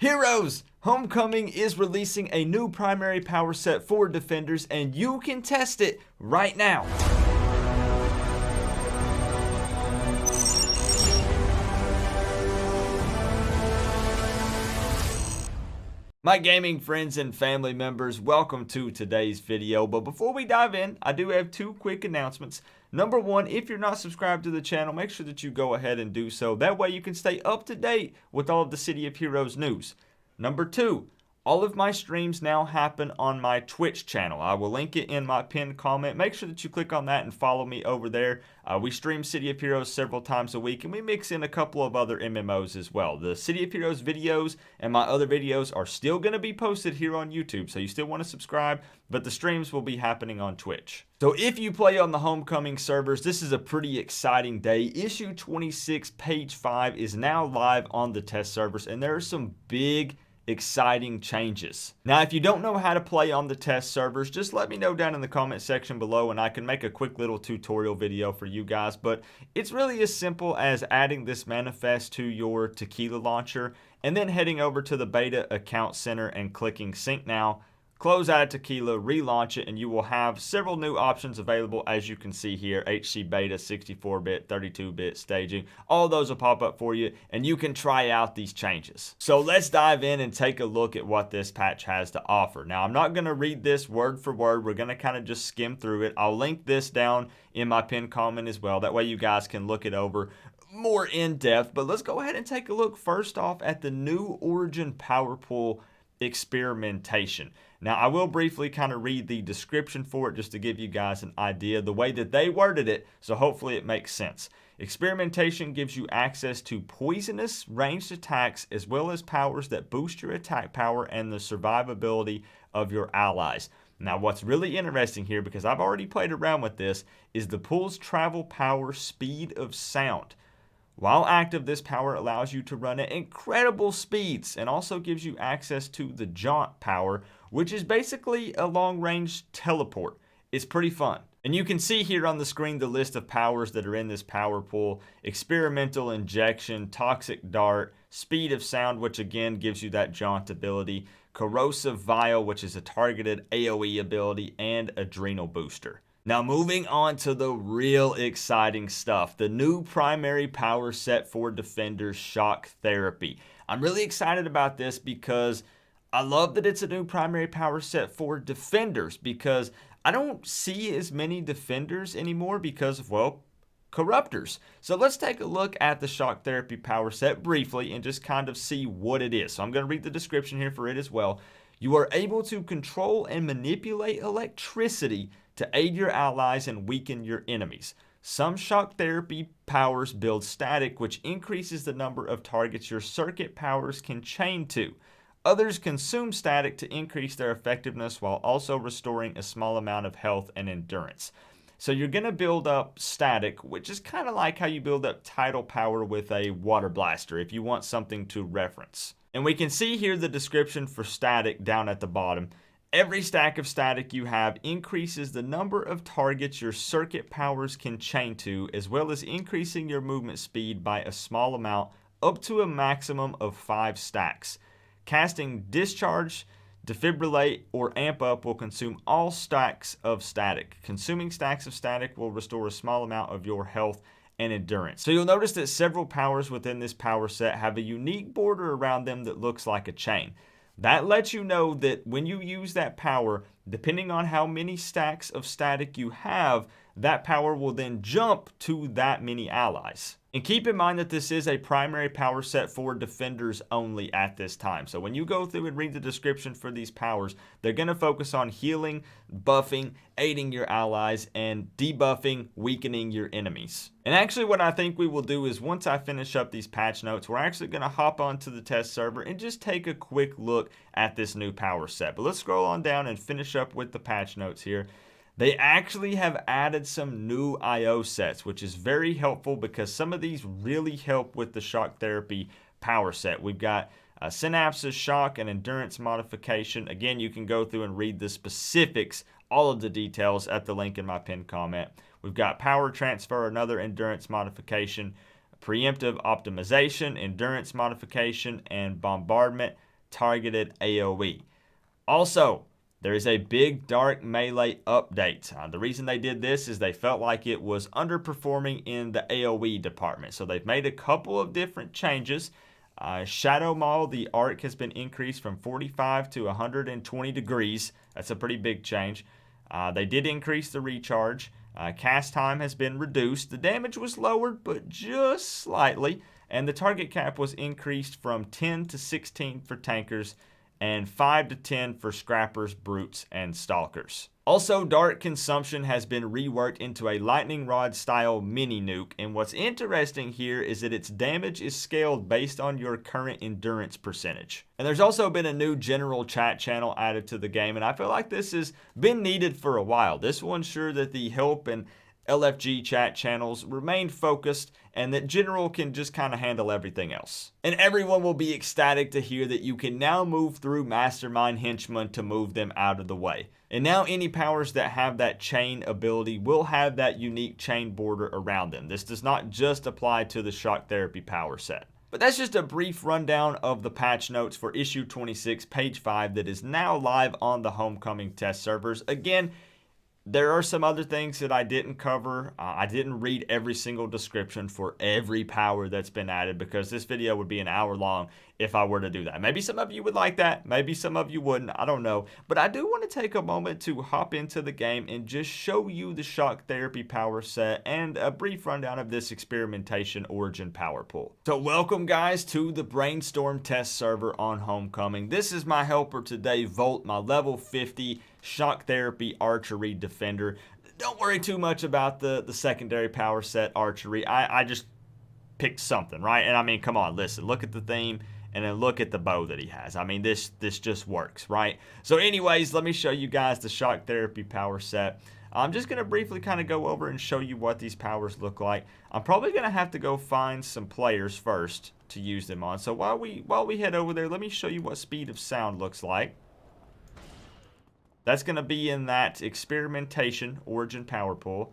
Heroes! Homecoming is releasing a new primary power set for defenders, and you can test it right now. My gaming friends and family members, welcome to today's video. But before we dive in, I do have two quick announcements. Number one, if you're not subscribed to the channel, make sure that you go ahead and do so. That way you can stay up to date with all of the City of Heroes news. Number two, all of my streams now happen on my Twitch channel. I will link it in my pinned comment. Make sure that you click on that and follow me over there. We stream City of Heroes several times a week, and we mix in a couple of other MMOs as well. The City of Heroes videos and my other videos are still going to be posted here on YouTube, so you still want to subscribe, but the streams will be happening on Twitch. So if you play on the Homecoming servers, this is a pretty exciting day. Issue 26, Page 5 is now live on the test servers, and there are some big exciting changes. Now, if you don't know how to play on the test servers, just let me know down in the comment section below and I can make a quick little tutorial video for you guys. But it's really as simple as adding this manifest to your tequila launcher and then heading over to the beta account center and clicking sync now. Close out of tequila, relaunch it, and you will have several new options available, as you can see here. HC beta, 64-bit, 32-bit staging. All those will pop up for you, and you can try out these changes. So let's dive in and take a look at what this patch has to offer. Now, I'm not going to read this word for word. We're going to kind of just skim through it. I'll link this down in my pinned comment as well. That way you guys can look it over more in depth. But let's go ahead and take a look first off at the new Origin Power Pool experimentation. Now, I will briefly kind of read the description for it just to give you guys an idea the way that they worded it, so hopefully it makes sense. Experimentation gives you access to poisonous ranged attacks as well as powers that boost your attack power and the survivability of your allies. Now, what's really interesting here, because I've already played around with this, is the pool's travel power speed of sound. While active, this power allows you to run at incredible speeds and also gives you access to the jaunt power, which is basically a long-range teleport. It's pretty fun. And you can see here on the screen the list of powers that are in this power pool. Experimental Injection, Toxic Dart, Speed of Sound, which again gives you that jaunt ability, Corrosive Vial, which is a targeted AoE ability, and Adrenal Booster. Now, moving on to the real exciting stuff, the new primary power set for defenders, Shock Therapy. I'm really excited about this because I love that it's a new primary power set for defenders, because I don't see as many defenders anymore because of, well, corruptors. So let's take a look at the Shock Therapy power set briefly and just kind of see what it is. So I'm going to read the description here for it as well. You are able to control and manipulate electricity to aid your allies and weaken your enemies. Some shock therapy powers build static, which increases the number of targets your circuit powers can chain to. Others consume static to increase their effectiveness while also restoring a small amount of health and endurance. So you're going to build up static, which is kind of like how you build up tidal power with a water blaster if you want something to reference. And we can see here the description for static down at the bottom. Every stack of static you have increases the number of targets your circuit powers can chain to, as well as increasing your movement speed by a small amount up to a maximum of 5 stacks. Casting Discharge, Defibrillate, or Amp Up will consume all stacks of static. Consuming stacks of static will restore a small amount of your health and endurance. So you'll notice that several powers within this power set have a unique border around them that looks like a chain. That lets you know that when you use that power, depending on how many stacks of static you have, that power will then jump to that many allies. And keep in mind that this is a primary power set for defenders only at this time. So when you go through and read the description for these powers, they're going to focus on healing, buffing, aiding your allies, and debuffing, weakening your enemies. And actually what I think we will do is once I finish up these patch notes, we're actually going to hop onto the test server and just take a quick look at this new power set. But let's scroll on down and finish up with the patch notes here. They actually have added some new IO sets, which is very helpful because some of these really help with the shock therapy power set. We've got Synapses, Shock, and Endurance modification. Again, you can go through and read the specifics, all of the details at the link in my pinned comment. We've got Power Transfer, another Endurance modification, Preemptive Optimization, Endurance modification, and Bombardment. targeted AoE. Also, there is a big dark melee update. The reason they did this is they felt like it was underperforming in the AoE department. So they've made a couple of different changes. Shadow Maul, the arc has been increased from 45 to 120 degrees. That's a pretty big change. They did increase the recharge. Cast time has been reduced. The damage was lowered, but just slightly. And the target cap was increased from 10 to 16 for tankers and 5 to 10 for scrappers, brutes, and stalkers. Also, Dark Consumption has been reworked into a lightning rod style mini nuke, and what's interesting here is that its damage is scaled based on your current endurance percentage. And there's also been a new general chat channel added to the game, and I feel like this has been needed for a while. This will ensure that the help and LFG chat channels remain focused and that general can just kind of handle everything else. And everyone will be ecstatic to hear that you can now move through Mastermind Henchmen to move them out of the way. And now any powers that have that chain ability will have that unique chain border around them. This does not just apply to the shock therapy power set. But that's just a brief rundown of the patch notes for issue 26, page 5 that is now live on the Homecoming test servers. Again, there are some other things that I didn't cover. I didn't read every single description for every power that's been added because this video would be an hour long if I were to do that. Maybe some of you would like that. Maybe some of you wouldn't. I don't know. But I do want to take a moment to hop into the game and just show you the shock therapy power set and a brief rundown of this experimentation origin power pool. So welcome guys to the Brainstorm test server on Homecoming. This is my helper today, Volt, my level 50 shock therapy archery defender. Don't worry too much about the secondary power set archery. I just picked something, right? And I mean, come on, listen, look at the theme and then look at the bow that he has. I mean, this just works, right? So anyways, let me show you guys the shock therapy power set. I'm just going to briefly kind of go over and show you what these powers look like. I'm probably going to have to go find some players first to use them on. So while we head over there, let me show you what speed of sound looks like. That's going to be in that experimentation origin power pool.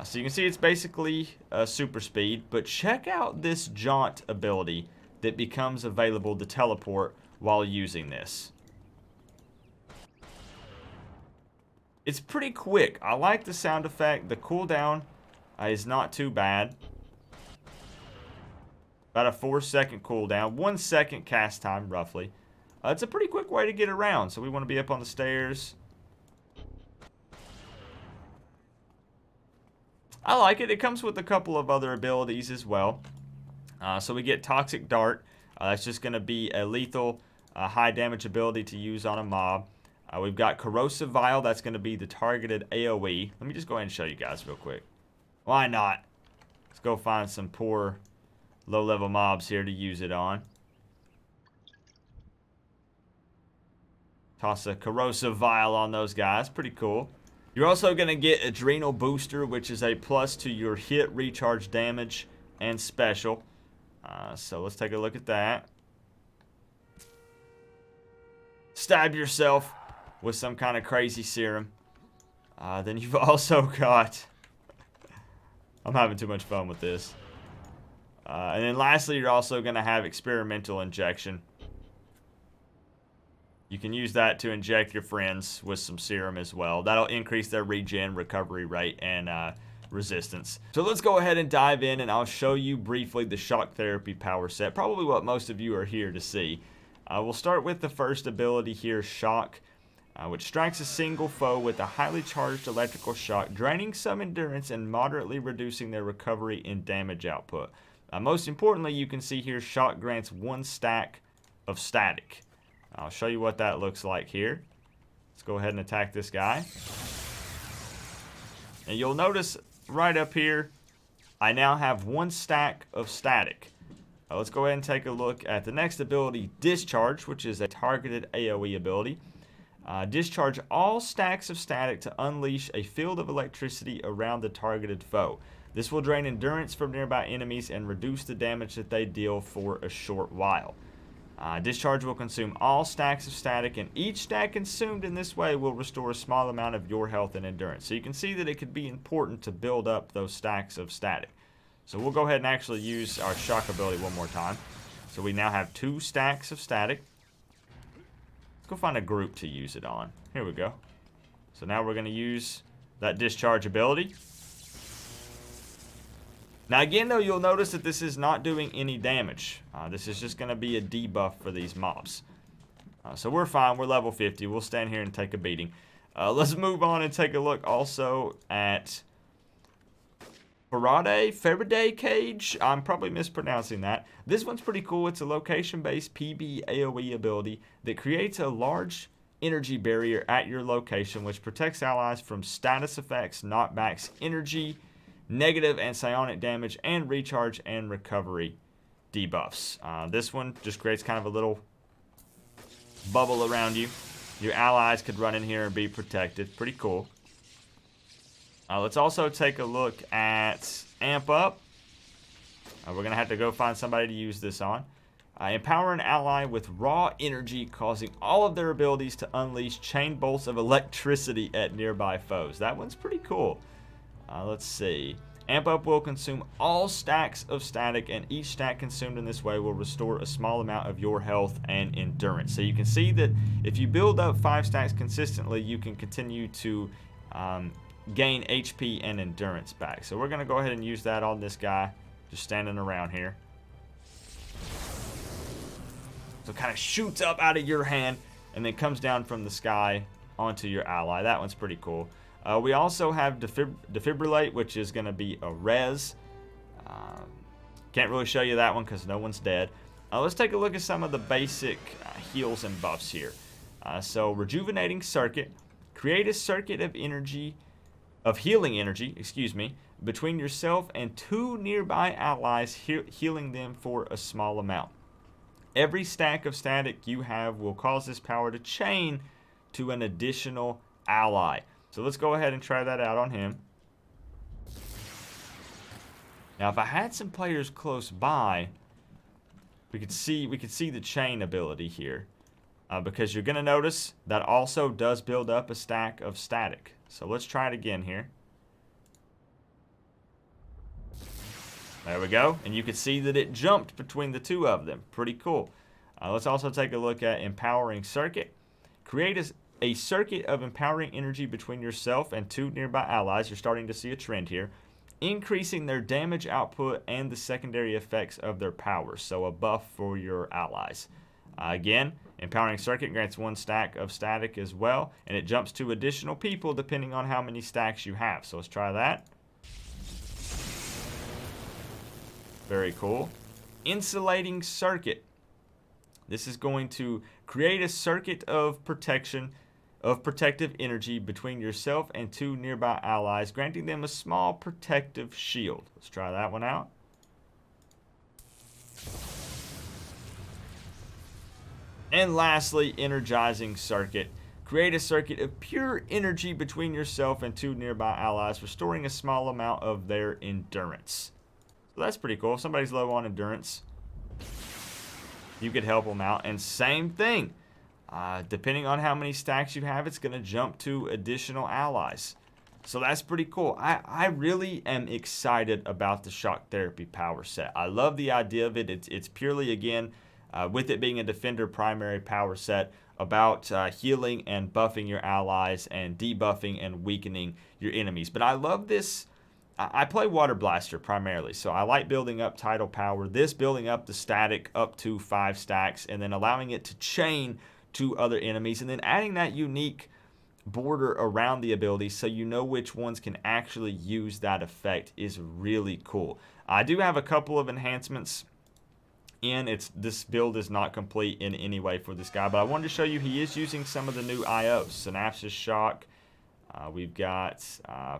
So you can see it's basically super speed, but check out this jaunt ability that becomes available to teleport while using this. It's pretty quick. I like the sound effect. The cooldown is not too bad. About a 4-second cooldown, 1 second cast time roughly. It's a pretty quick way to get around, so we want to be up on the stairs. I like it. It comes with a couple of other abilities as well. So we get Toxic Dart. That's just going to be a lethal, high damage ability to use on a mob. We've got Corrosive Vial. That's going to be the targeted AoE. Let me just go ahead and show you guys real quick. Why not? Let's go find some poor low-level mobs here to use it on. Toss a Corrosive Vial on those guys. Pretty cool. You're also going to get Adrenal Booster, which is a plus to your hit, recharge damage, and special. So let's take a look at that. Stab yourself with some kind of crazy serum. Then you've also got... I'm having too much fun with this. And then lastly, you're also going to have Experimental Injection. You can use that to inject your friends with some serum as well. That'll increase their regen, recovery rate, and resistance. So let's go ahead and dive in, and I'll show you briefly the shock therapy power set. Probably what most of you are here to see. We'll start with the first ability here, Shock, which strikes a single foe with a highly charged electrical shock, draining some endurance and moderately reducing their recovery and damage output. Most importantly, you can see here, Shock grants 1 stack of static. I'll show you what that looks like here. Let's go ahead and attack this guy. And you'll notice right up here, I now have 1 stack of static. Let's go ahead and take a look at the next ability, Discharge, which is a targeted AoE ability. Discharge all stacks of static to unleash a field of electricity around the targeted foe. This will drain endurance from nearby enemies and reduce the damage that they deal for a short while. Discharge will consume all stacks of static, and each stack consumed in this way will restore a small amount of your health and endurance. So you can see that it could be important to build up those stacks of static. So we'll go ahead and actually use our shock ability one more time. So we now have 2 stacks of static. Let's go find a group to use it on. Here we go. So now we're going to use that discharge ability. Now again though, you'll notice that this is not doing any damage. This is just going to be a debuff for these mobs. So we're fine. We're level 50. We'll stand here and take a beating. Let's move on and take a look also at Faraday Cage. I'm probably mispronouncing that. This one's pretty cool. It's a location-based PB AoE ability that creates a large energy barrier at your location, which protects allies from status effects, knockbacks, energy, negative and psionic damage, and recharge and recovery debuffs. This one just creates kind of a little bubble around you. Your allies could run in here and be protected. Pretty cool. Let's also take a look at Amp Up. We're going to have to go find somebody to use this on. Empower an ally with raw energy, causing all of their abilities to unleash chain bolts of electricity at nearby foes. That one's pretty cool. Let's see. Amp Up will consume all stacks of static, and each stack consumed in this way will restore a small amount of your health and endurance. So you can see that if you build up 5 stacks consistently, you can continue to gain HP and endurance back. So we're going to go ahead and use that on this guy just standing around here. So it kind of shoots up out of your hand and then comes down from the sky onto your ally. That one's pretty cool. We also have Defibrillate, which is going to be a res. Can't really show you that one because no one's dead. Let's take a look at some of the basic heals and buffs here. So Rejuvenating Circuit. Create a circuit of healing energy, between yourself and 2 nearby allies, healing them for a small amount. Every stack of static you have will cause this power to chain to an additional ally. So let's go ahead and try that out on him. Now if I had some players close by, we could see the chain ability here. Because you're going to notice that also does build up a stack of static. So let's try it again here. There we go. And you can see that it jumped between the 2 of them. Pretty cool. Let's also take a look at Empowering Circuit. Create a circuit of empowering energy between yourself and 2 nearby allies. You're starting to see a trend here. Increasing their damage output and the secondary effects of their powers. So a buff for your allies. Again, Empowering Circuit grants 1 stack of static as well, and it jumps to additional people depending on how many stacks you have. So let's try that. Very cool. Insulating Circuit. This is going to create a circuit of protection, of protective energy between yourself and 2 nearby allies, granting them a small protective shield. Let's try that one out. And lastly, Energizing Circuit. Create a circuit of pure energy between yourself and 2 nearby allies, restoring a small amount of their endurance. So that's pretty cool. If somebody's low on endurance, you could help them out. And same thing. Depending on how many stacks you have, it's going to jump to additional allies. So that's pretty cool. I really am excited about the Shock Therapy power set. I love the idea of it. It's purely, again, with it being a Defender primary power set, about healing and buffing your allies and debuffing and weakening your enemies. But I love this. I play Water Blaster primarily, so I like building up tidal power. This building up the static up to 5 stacks and then allowing it to chain to other enemies and then adding that unique border around the ability so you know which ones can actually use that effect is really cool. I do have a couple of enhancements in. This build is not complete in any way for this guy, but I wanted to show you he is using some of the new IOs. Synapses Shock. We've got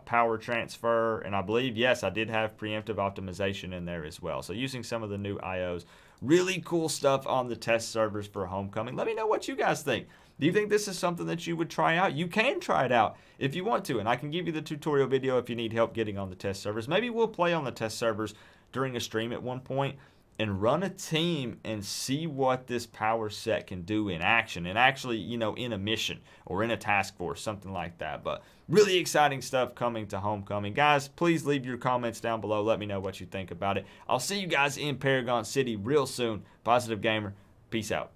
power transfer, and I believe, yes, I did have preemptive optimization in there as well. So using some of the new IOs. Really cool stuff on the test servers for Homecoming. Let me know what you guys think. Do you think this is something that you would try out? You can try it out if you want to, and I can give you the tutorial video if you need help getting on the test servers. Maybe we'll play on the test servers during a stream at one point. and run a team and see what this power set can do in action, and actually, you know, in a mission or in a task force, something like that. But really exciting stuff coming to Homecoming. Guys, please leave your comments down below. Let me know what you think about it. I'll see you guys in Paragon City real soon. Positive Gamer, peace out.